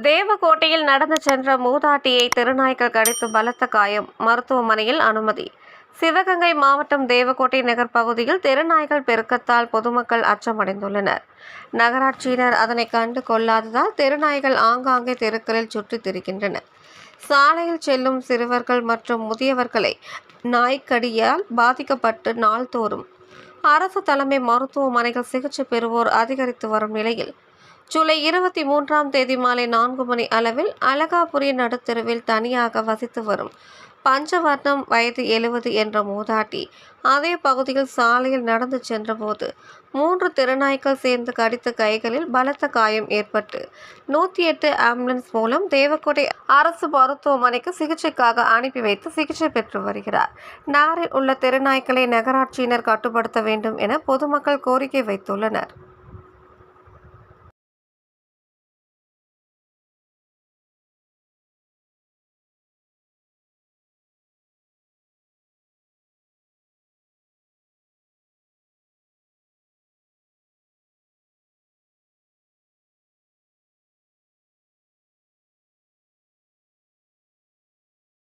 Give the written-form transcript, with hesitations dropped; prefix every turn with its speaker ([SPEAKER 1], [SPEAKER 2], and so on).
[SPEAKER 1] தேவக்கோட்டையில் நடந்து சென்ற மூதாட்டியை தெருநாய்கள் கடித்து பலத்த காயம், மருத்துவமனையில் அனுமதி. சிவகங்கை மாவட்டம் தேவக்கோட்டை நகர் பகுதியில் தெருநாய்கள் பெருக்கத்தால் பொதுமக்கள் அச்சமடைந்துள்ளனர். நகராட்சியினர் அதனை கண்டு கொள்ளாததால் தெருநாய்கள் ஆங்காங்கே தெருக்களில் சுற்றித் திரிகின்றன. சாலையில் செல்லும் சிறுவர்கள் மற்றும் முதியவர்களை நாய்க்கடியால் பாதிக்கப்பட்டு நாள்தோறும் அரசு தலைமை மருத்துவமனைகள் சிகிச்சை பெறுவோர் அதிகரித்து வரும் நிலையில் ஜூலை 23ஆம் தேதி மாலை 4 மணி அளவில் அழகாபுரி நடுத்தெருவில் தனியாக வசித்து வரும் பஞ்சவர்ணம் வயது 70 என்ற மூதாட்டி அதே பகுதியில் சாலையில் நடந்து சென்றபோது 3 தெருநாய்கள் சேர்ந்து கடித்து கைகளில் பலத்த காயம் ஏற்பட்டு 108 ஆம்புலன்ஸ் மூலம் தேவக்கோட்டை அரசு மருத்துவமனைக்கு சிகிச்சைக்காக அனுப்பி வைத்து சிகிச்சை பெற்று வருகிறார். நகரில் உள்ள தெருநாய்களை நகராட்சியினர் கட்டுப்படுத்த வேண்டும் என பொதுமக்கள் கோரிக்கை வைத்துள்ளனர்.